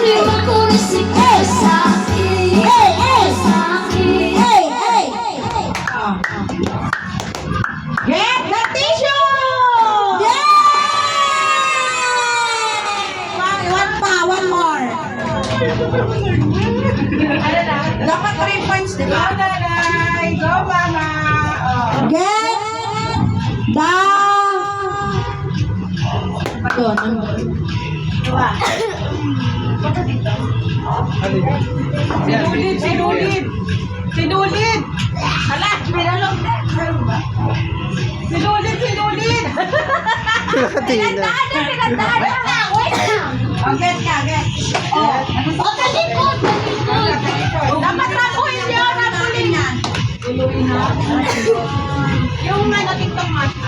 Get the tissue! One more. Dapat 3 points, di ba? Go, mama. Get the... Sinulid! Hala, pinalong na. Sinulid! Pinagdaan! Wait lang! Oh, get. Dapat napuhin yun! Napuhin yan! Yung TikTok match.